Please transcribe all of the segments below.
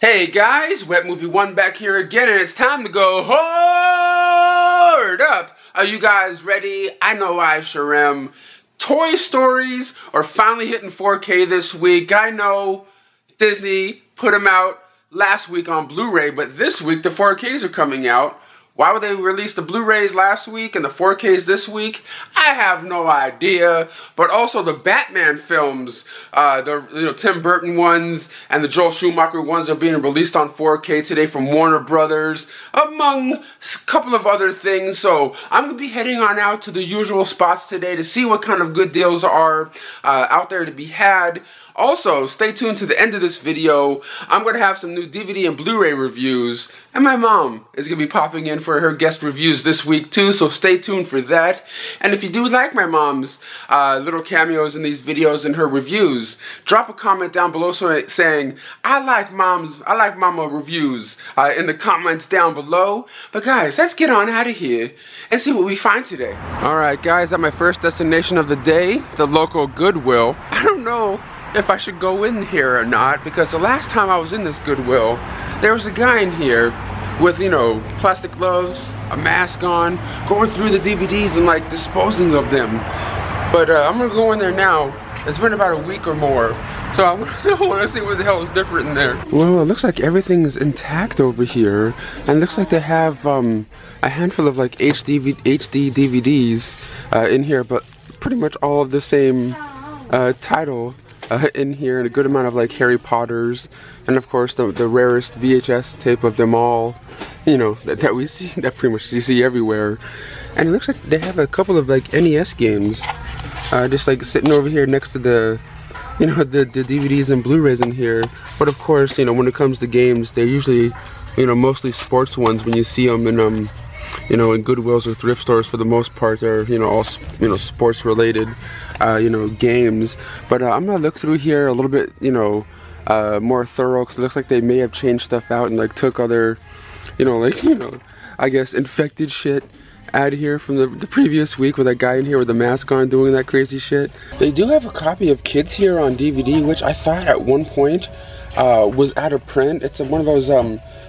Hey guys, Wet Movie 1 back here again, and it's time to go hard up. Are you guys ready? I know I sure am. Toy Stories are finally hitting 4K this week. I know Disney put them out last week on Blu-ray, but this week the 4Ks are coming out. Why would they release the Blu-rays last week and the 4Ks this week? I have no idea. But also the Batman films, the Tim Burton ones and the Joel Schumacher ones are being released on 4K today from Warner Brothers, among a couple of other things. So I'm going to be heading on out to the usual spots today to see what kind of good deals are out there to be had. Also, stay tuned to the end of this video. I'm going to have some new DVD and Blu-ray reviews, and my mom is going to be popping in for her guest reviews this week too, so stay tuned for that. And if you do like my mom's little cameos in these videos and her reviews, drop a comment down below saying, I like mama reviews in the comments down below. But guys, let's get on out of here and see what we find today. Alright guys, at my first destination of the day, the local Goodwill. I don't know if I should go in here or not, because the last time I was in this Goodwill, there was a guy in here with, plastic gloves, a mask on, going through the DVDs and like disposing of them. But I'm gonna go in there now. It's been about a week or more, so I want to see what the hell is different in there. Well, it looks like everything's intact over here, and it looks like they have a handful of like HD DVDs in here, but pretty much all of the same title in here, and a good amount of like Harry Potters, and of course the rarest VHS tape of them all, that we see, that pretty much you see everywhere. And it looks like they have a couple of like NES games just like sitting over here next to the the DVDs and Blu-rays in here. But of course, when it comes to games, they're usually mostly sports ones. When you see them in in Goodwills or thrift stores, for the most part, they're all sports related games. But I'm gonna look through here a little bit more thorough, because it looks like they may have changed stuff out and like took other I guess infected shit out of here from the previous week, with that guy in here with the mask on doing that crazy shit. They do have a copy of Kids here on DVD, which I thought at one point was out of print. It's one of those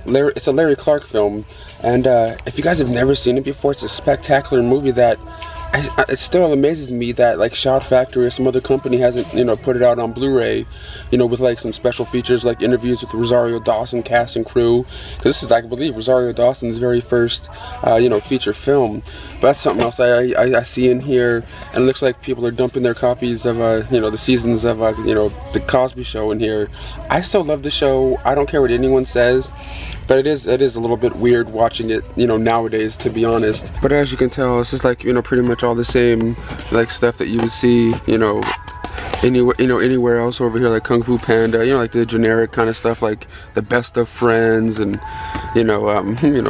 it's a Larry Clark film, and if you guys have never seen it before, it's a spectacular movie that it still amazes me that like Shout Factory or some other company hasn't put it out on Blu-ray, with like some special features like interviews with the Rosario Dawson cast and crew, because this is, I believe, Rosario Dawson's very first feature film. But that's something else I see in here, and it looks like people are dumping their copies of the seasons of the Cosby Show in here. I still love the show. I don't care what anyone says, but it is a little bit weird watching it nowadays, to be honest. But as you can tell, this is like pretty much all the same like stuff that you would see anywhere else over here, like Kung Fu Panda, like the generic kind of stuff, like the Best of Friends and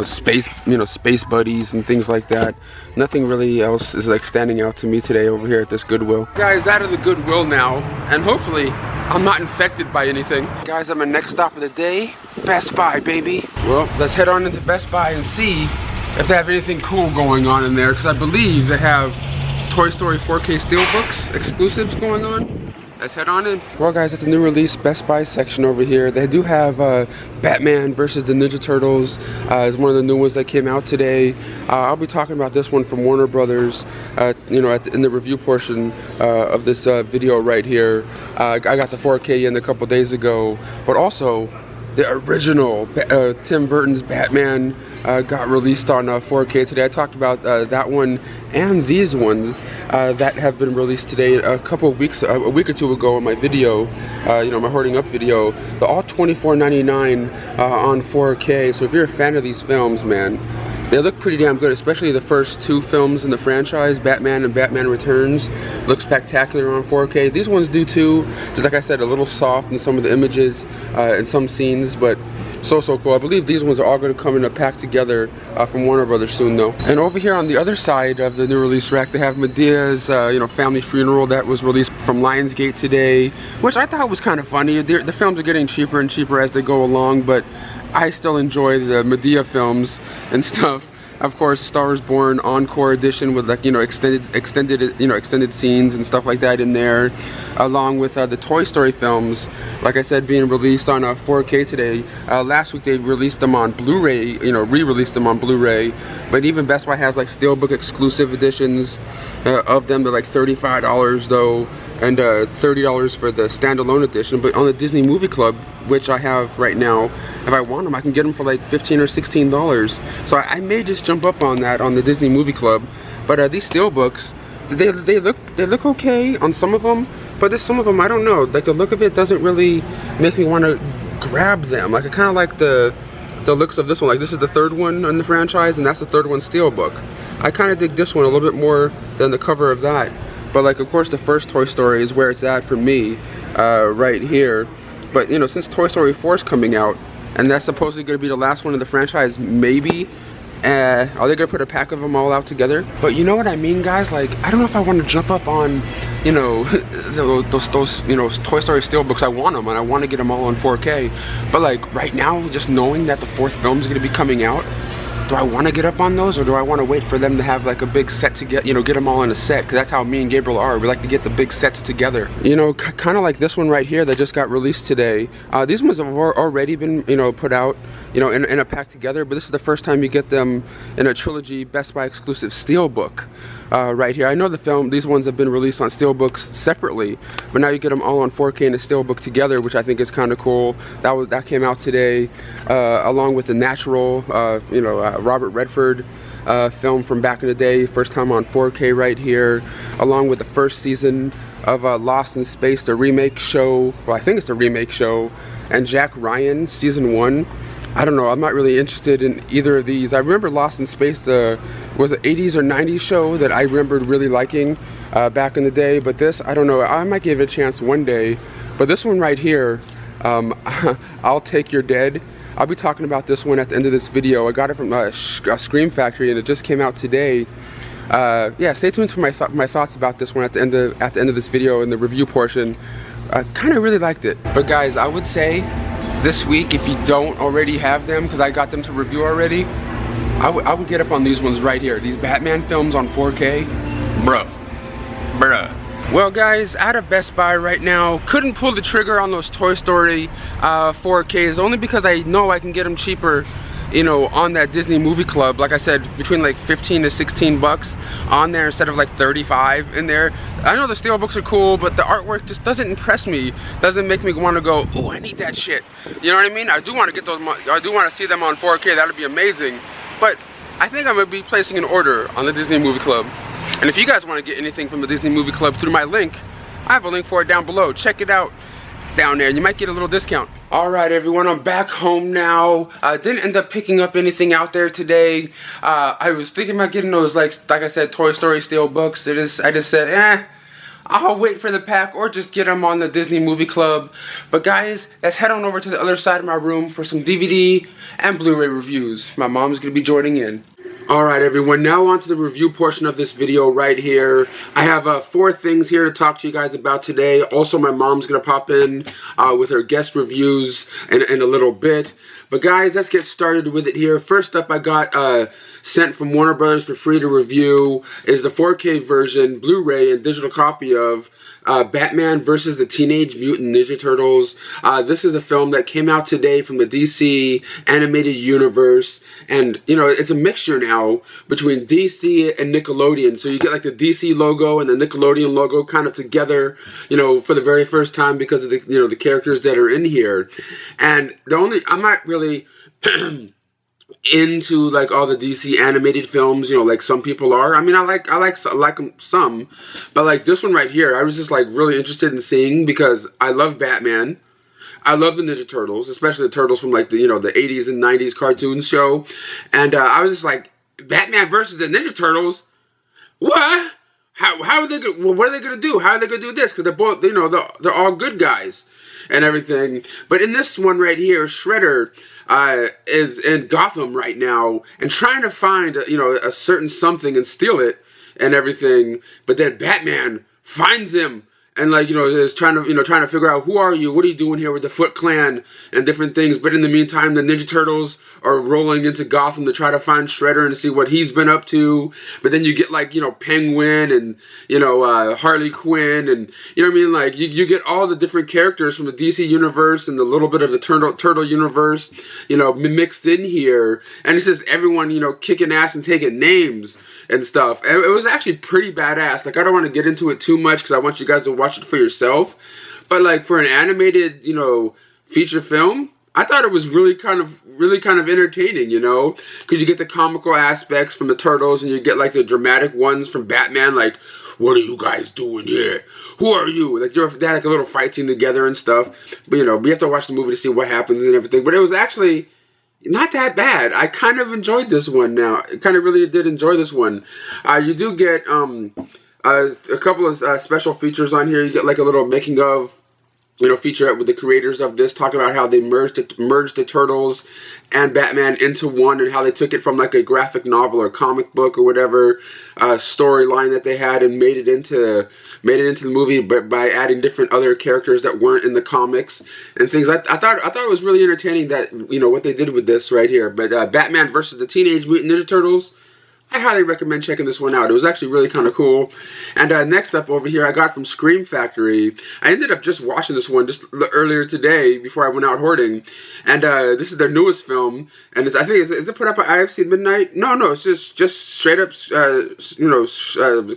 space buddies and things like that. Nothing really else is like standing out to me today over here at this Goodwill. Guys, out of the Goodwill now, and hopefully I'm not infected by anything. Guys, at my next stop of the day, Best Buy, baby. Well, let's head on into Best Buy and see if they have anything cool going on in there, because I believe they have Toy Story 4K Steelbooks exclusives going on. Let's head on in. Well guys, at the new release Best Buy section over here, they do have Batman versus the Ninja Turtles is one of the new ones that came out today. I'll be talking about this one from Warner Brothers in the review portion of this video right here. I got the 4K in a couple days ago, but also the original Tim Burton's Batman got released on 4K today. I talked about that one and these ones that have been released today a week or two ago in my video, my Hoarding Up video. They're all $24.99 on 4K. So if you're a fan of these films, man, they look pretty damn good, especially the first two films in the franchise, Batman and Batman Returns. Look spectacular on 4K. These ones do too, just like I said, a little soft in some of the images and some scenes, but so cool. I believe these ones are all going to come in a pack together from Warner Brothers soon though. And over here on the other side of the new release rack, they have Medea's Family Funeral that was released from Lionsgate today, which I thought was kind of funny. The films are getting cheaper and cheaper as they go along, but I still enjoy the Medea films and stuff. of course, Star Wars Born Encore Edition with, like, extended scenes and stuff like that in there, along with the Toy Story films, like I said, being released on 4K today. Last week they released them on Blu-ray, re-released them on Blu-ray, but even Best Buy has like Steelbook exclusive editions of them. They're like $35 though, and $30 for the standalone edition. But on the Disney Movie Club, which I have right now, if I want them, I can get them for like $15 or $16. So I may just jump up on that on the Disney Movie Club. But these Steelbooks, they look okay on some of them, but there's some of them, I don't know, like the look of it doesn't really make me want to grab them. Like I kind of like the looks of this one. Like this is the third one in the franchise, and that's the third one Steelbook. I kind of dig this one a little bit more than the cover of that. But like, of course, the first Toy Story is where it's at for me, right here. But since Toy Story 4 is coming out, and that's supposedly going to be the last one in the franchise, maybe. Are they gonna put a pack of them all out together? But you know what I mean, guys? Like, I don't know if I want to jump up on, those Toy Story Steelbooks. I want them, and I want to get them all on 4K. But like right now, just knowing that the fourth film is gonna be coming out, do I want to get up on those, or do I want to wait for them to have like a big set to get them all in a set? Because that's how me and Gabriel are. We like to get the big sets together. Kind of like this one right here that just got released today. These ones have already been, put out, in a pack together. But this is the first time you get them in a trilogy Best Buy exclusive Steelbook. Right here. I know these ones have been released on Steelbooks separately, but now you get them all on 4K in a Steelbook together, which I think is kind of cool. That came out today, along with the Natural, Robert Redford film from back in the day, first time on 4K right here, along with the first season of Lost in Space, the remake show. Well, I think it's a remake show, and Jack Ryan season 1. I don't know, I'm not really interested in either of these. I remember Lost in Space, was it 80s or 90s show that I remembered really liking back in the day. But this, I don't know, I might give it a chance one day. But this one right here, I'll Take Your Dead. I'll be talking about this one at the end of this video. I got it from Scream Factory, and it just came out today. Yeah, stay tuned for my thoughts about this one at the end of this video in the review portion. I kind of really liked it. But guys, I would say this week, if you don't already have them, because I got them to review already, I would get up on these ones right here. These Batman films on 4K, bruh. Well guys, out of Best Buy right now, couldn't pull the trigger on those Toy Story 4Ks, only because I know I can get them cheaper, on that Disney Movie Club. Like I said, between like 15 to 16 bucks on there instead of like 35 in there. I know the Steelbooks are cool, but the artwork just doesn't impress me. Doesn't make me want to go, oh, I need that shit. You know what I mean? I do want to get those. I do want to see them on 4K. That would be amazing. But I think I'm gonna be placing an order on the Disney Movie Club. And if you guys want to get anything from the Disney Movie Club through my link, I have a link for it down below. Check it out down there, and you might get a little discount. Alright everyone, I'm back home now. I didn't end up picking up anything out there today. I was thinking about getting those, like I said, Toy Story Steelbooks. I just said, I'll wait for the pack or just get them on the Disney Movie Club. But guys, let's head on over to the other side of my room for some DVD and Blu-ray reviews. My mom's gonna be joining in. Alright everyone, now on to the review portion of this video right here. I have 4 things here to talk to you guys about today. Also, my mom's going to pop in with her guest reviews in a little bit. But guys, let's get started with it here. First up, I got sent from Warner Brothers for free to review is the 4K version, Blu-ray and digital copy of Batman vs. the Teenage Mutant Ninja Turtles. This is a film that came out today from the DC animated universe, and it's a mixture now between DC and Nickelodeon. So you get like the DC logo and the Nickelodeon logo kind of together, for the very first time because of the the characters that are in here. And I'm not really into like all the DC animated films, like some people are. I mean, I like them some, but like this one right here, I was just like really interested in seeing because I love Batman. I love the Ninja Turtles, especially the Turtles from like the the 80s and 90s cartoon show, and I was just like, Batman versus the Ninja Turtles. What? How are they? What are they gonna do? How are they gonna do this? Because they're both, they're all good guys and everything. But in this one right here, Shredder is in Gotham right now and trying to find a certain something and steal it and everything. But then Batman finds him and is trying to figure out, who are you? What are you doing here with the Foot Clan and different things? But in the meantime, the Ninja Turtles are rolling into Gotham to try to find Shredder and see what he's been up to. But then you get like, Penguin and, Harley Quinn and, you know what I mean? Like you get all the different characters from the DC universe and a little bit of the Turtle universe, mixed in here. And it's just everyone, kicking ass and taking names and stuff. And it was actually pretty badass. Like, I don't want to get into it too much because I want you guys to watch it for yourself. But like for an animated, feature film, I thought it was really kind of entertaining, because you get the comical aspects from the Turtles and you get like the dramatic ones from Batman, like, what are you guys doing here? Who are you? Like, they had like a little fight scene together and stuff. But we have to watch the movie to see what happens and everything. But it was actually not that bad. I kind of enjoyed this one now. I kind of really did enjoy this one. You do get a couple of special features on here. You get like a little making of, featurette with the creators of this, talking about how they merged the Turtles and Batman into one, and how they took it from like a graphic novel or comic book or whatever storyline that they had and made it into the movie, but by adding different other characters that weren't in the comics and things. I thought it was really entertaining that what they did with this right here. But Batman versus the Teenage Mutant Ninja Turtles, I highly recommend checking this one out. It was actually really kind of cool. And next up over here, I got from Scream Factory. I ended up just watching this one just earlier today before I went out hoarding. And this is their newest film. And I think, is it put up by IFC Midnight? No, it's just straight up,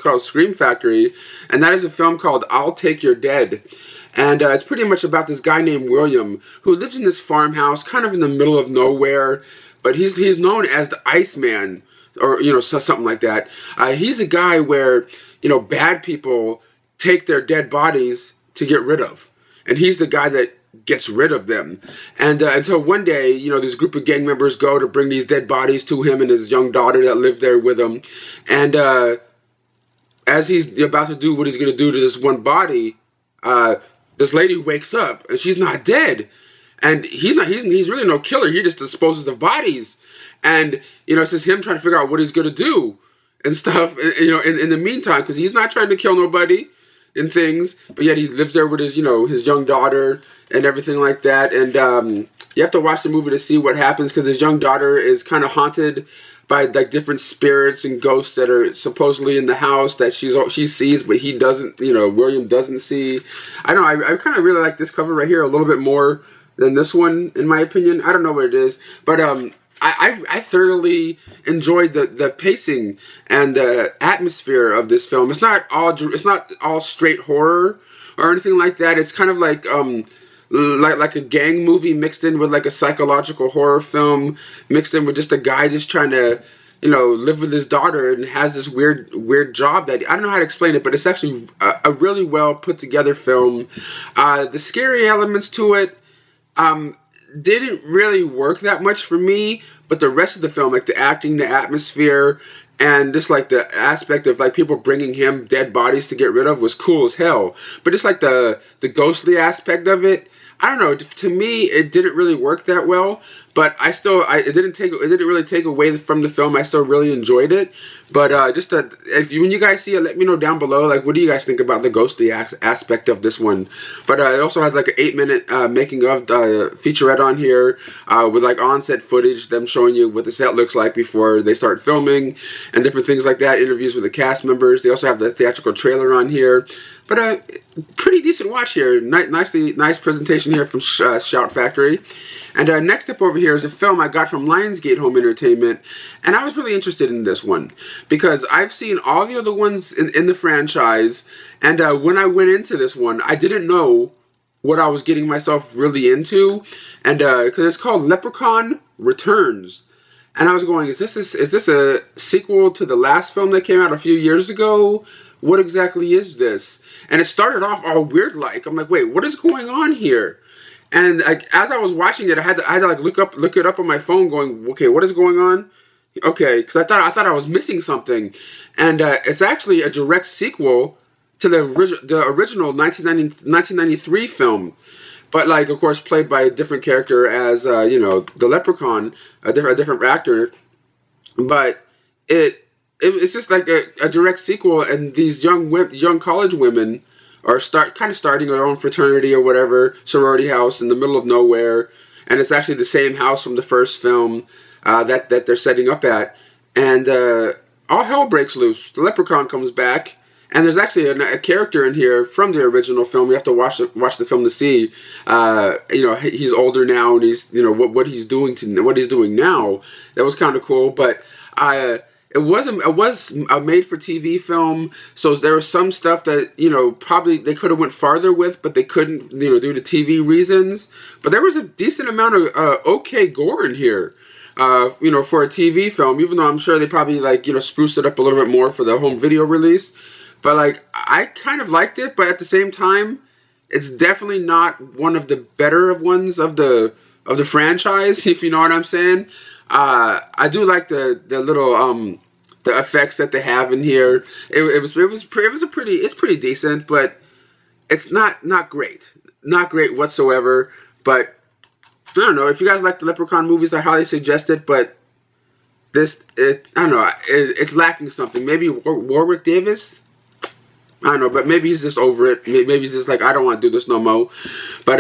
called Scream Factory. And that is a film called I'll Take Your Dead. And it's pretty much about this guy named William who lives in this farmhouse kind of in the middle of nowhere. But he's known as the Iceman, or something like that. He's a guy where bad people take their dead bodies to get rid of, and he's the guy that gets rid of them. And until one day, this group of gang members go to bring these dead bodies to him and his young daughter that lived there with him. And as he's about to do what he's going to do to this one body, this lady wakes up and she's not dead. And he's really no killer. He just disposes of bodies. And, it's just him trying to figure out what he's going to do and stuff, in the meantime, because he's not trying to kill nobody and things, but yet he lives there with his, his young daughter and everything like that. And you have to watch the movie to see what happens, because his young daughter is kind of haunted by like different spirits and ghosts that are supposedly in the house that she sees, but he doesn't, William doesn't see. I don't know, I kind of really like this cover right here a little bit more than this one, in my opinion. I don't know what it is, but I thoroughly enjoyed the pacing and the atmosphere of this film. It's not all straight horror or anything like that. It's kind of like a gang movie mixed in with like a psychological horror film, mixed in with just a guy just trying to live with his daughter and has this weird job that I don't know how to explain it, but it's actually a really well put together film. The scary elements to it didn't really work that much for me, but the rest of the film, like the acting, the atmosphere, and just like the aspect of like people bringing him dead bodies to get rid of was cool as hell. But just like the ghostly aspect of it, I don't know, to me it didn't really work that well. But it didn't really take away from the film. I still really enjoyed it. But when you guys see it, let me know down below. Like, what do you guys think about the ghostly aspect of this one? But it also has like an 8-minute making of featurette on here with like on-set footage, them showing you what the set looks like before they start filming and different things like that. Interviews with the cast members. They also have the theatrical trailer on here. But pretty decent watch here. Nice presentation here from Shout Factory. And next up over here is a film I got from Lionsgate Home Entertainment, and I was really interested in this one because I've seen all the other ones in the franchise, and when I went into this one, I didn't know what I was getting myself really into, and because it's called Lepechaun Returns, and I was going, is this a sequel to the last film that came out a few years ago? What exactly is this? And it started off all weird like. I'm like, wait, what is going on here? And like as I was watching it, I had to like look it up on my phone, going, okay, what is going on? Okay, because I thought I was missing something, and it's actually a direct sequel to the original 1993 film, but like of course played by a different character as the Leprechaun, a different actor, but it's just like a direct sequel, and these young college women are starting their own fraternity or whatever, sorority house in the middle of nowhere, and it's actually the same house from the first film that they're setting up at. And all hell breaks loose. The Leprechaun comes back, and there's actually a character in here from the original film. You have to watch the film to see. He's older now, and he's what he's doing now. That was kind of cool, but it was a made-for-TV film, so there was some stuff that probably they could have went farther with, but they couldn't due to TV reasons. But there was a decent amount of okay gore in here. For a TV film, even though I'm sure they probably spruced it up a little bit more for the home video release. But I kind of liked it, but at the same time, it's definitely not one of the better ones of the franchise, if you know what I'm saying. I do like the little the effects that they have in here. It's pretty decent, but it's not great, whatsoever. But I don't know, if you guys like the Leprechaun movies, I highly suggest it. But I don't know, it's lacking something. Maybe Warwick Davis. I don't know, but maybe he's just over it. Maybe he's just like, I don't want to do this no more. But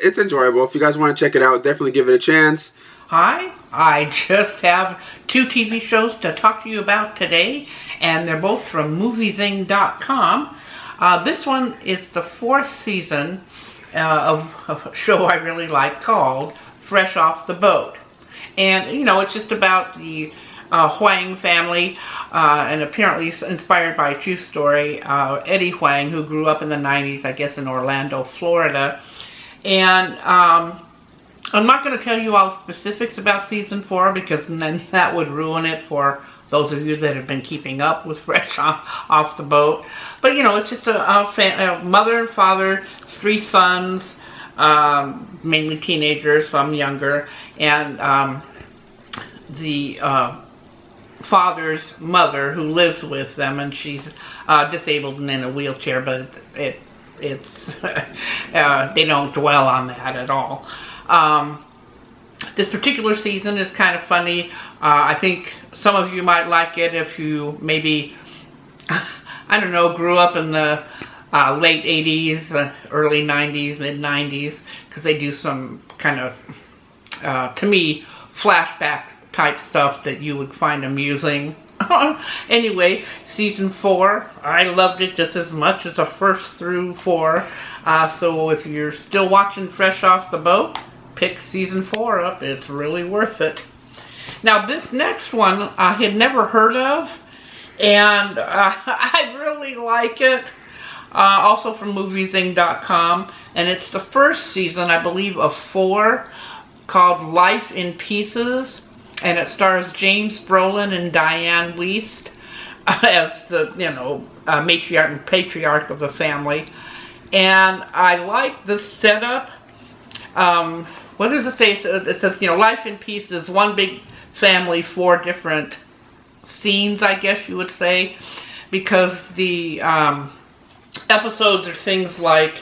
it's enjoyable. If you guys want to check it out, definitely give it a chance. Hi, I just have 2 TV shows to talk to you about today, and they're both from MovieZing.com. This one is the 4th season of a show I really like called Fresh Off the Boat. And, it's just about the Huang family, and apparently inspired by a true story. Eddie Huang, who grew up in the 90s, I guess in Orlando, Florida. And I'm not going to tell you all the specifics about season 4, because then that would ruin it for those of you that have been keeping up with Fresh Off the Boat. But, it's just a mother and father, 3 sons, mainly teenagers, some younger, and the father's mother who lives with them, and she's disabled and in a wheelchair, but it's they don't dwell on that at all. This particular season is kind of funny. I think some of you might like it if you maybe, I don't know, grew up in the late 80s, early 90s, mid 90s, because they do some kind of, to me, flashback type stuff that you would find amusing. Anyway, season 4, I loved it just as much as the first through 4. So if you're still watching Fresh Off the Boat, pick season 4 up. It's really worth it. Now, this next one I had never heard of, and I really like it. Also from MovieZing.com, and it's the first season, I believe, of 4, called Life in Pieces, and it stars James Brolin and Diane Wiest as the matriarch and patriarch of the family. And I like the setup. What does it say? It says, Life in Pieces, one big family, 4 different scenes, I guess you would say, because the episodes are things like,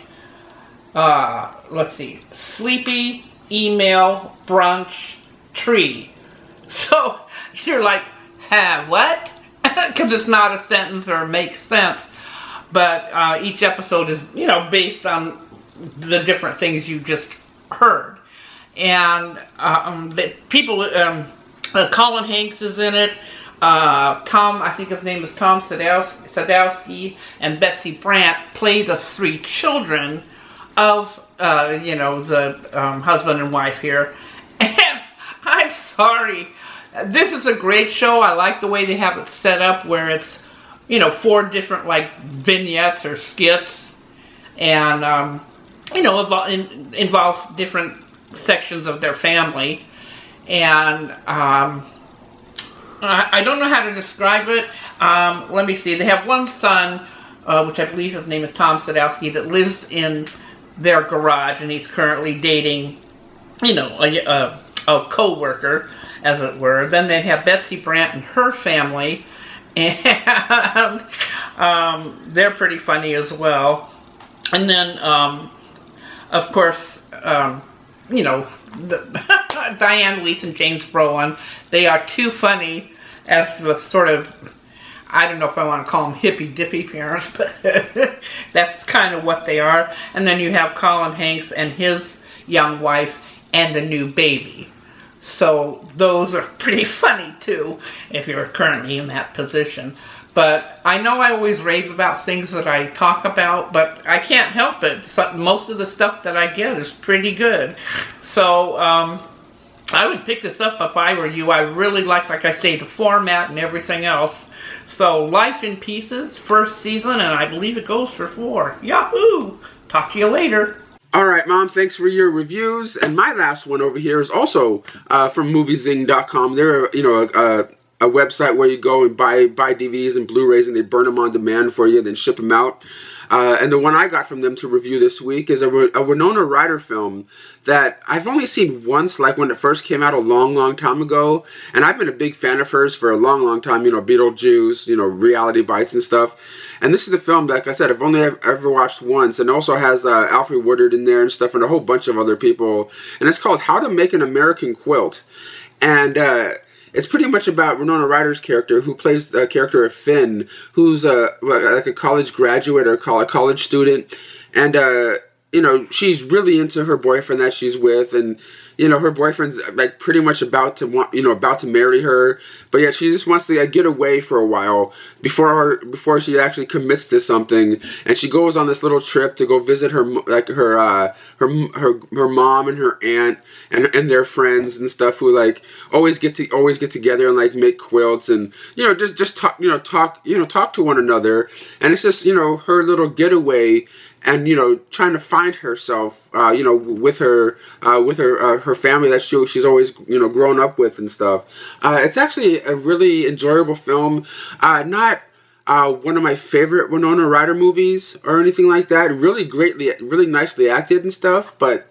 let's see, sleepy, email, brunch, tree. So you're like, what? Because it's not a sentence or makes sense. But each episode is, based on the different things you just heard. And the people, Colin Hanks is in it. Tom, I think his name is Tom Sadowski, and Betsy Brandt play the 3 children of, the husband and wife here. And I'm sorry, this is a great show. I like the way they have it set up, where it's, 4 different, vignettes or skits, and, involves different sections of their family. And, I don't know how to describe it. Let me see. They have one son, which I believe his name is Tom Sadowski, that lives in their garage, and he's currently dating, a co-worker, as it were. Then they have Betsy Brandt and her family, and they're pretty funny as well. And then, of course, Diane Wiest and James Brolin, they are too funny as the sort of, I don't know if I want to call them hippy-dippy parents, but that's kind of what they are. And then you have Colin Hanks and his young wife, and the new baby. So those are pretty funny too, if you're currently in that position. But I know I always rave about things that I talk about, but I can't help it. Most of the stuff that I get is pretty good. So I would pick this up if I were you. I really like I say, the format and everything else. So Life in Pieces, first season, and I believe it goes for 4. Yahoo! Talk to you later. All right, Mom, thanks for your reviews. And my last one over here is also from moviezyng.com. They're, a website where you go and buy DVDs and Blu-rays, and they burn them on demand for you, then ship them out. And the one I got from them to review this week is a Winona Ryder film that I've only seen once, like when it first came out a long, long time ago. And I've been a big fan of hers for a long, long time. Beetlejuice, Reality Bites and stuff. And this is the film, like I said, I've only ever watched once. And it also has Alfred Woodard in there and stuff, and a whole bunch of other people. And it's called How to Make an American Quilt. And it's pretty much about Winona Ryder's character, who plays the character of Finn, who's like a college graduate or a college student. And, she's really into her boyfriend that she's with. And, her boyfriend's like pretty much about to marry her. But yet she just wants to get away for a while before she actually commits to something. And she goes on this little trip to go visit her mom and her aunt and their friends and stuff, who always get together and make quilts and just talk to one another. And it's just her little getaway. And trying to find herself, with her family that she's always grown up with and stuff. It's actually a really enjoyable film. Not one of my favorite Winona Ryder movies or anything like that. Really nicely acted and stuff. But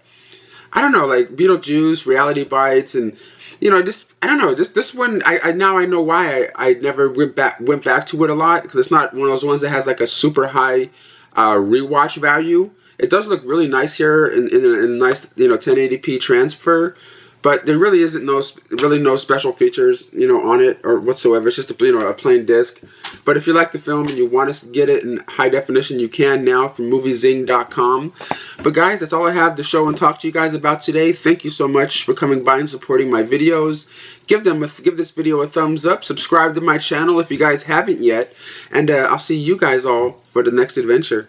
I don't know, like Beetlejuice, Reality Bites, and I don't know. This one, I now I know why I never went back to it a lot, because it's not one of those ones that has like a super high rewatch value. It does look really nice here in a nice 1080p transfer, but there really isn't no special features on it or whatsoever. It's just a plain disc. But if you like the film and you want to get it in high definition, you can now from moviezyng.com. But guys, that's all I have to show and talk to you guys about today. Thank you so much for coming by and supporting my videos. Give this video a thumbs up. Subscribe to my channel if you guys haven't yet. And I'll see you guys all for the next adventure.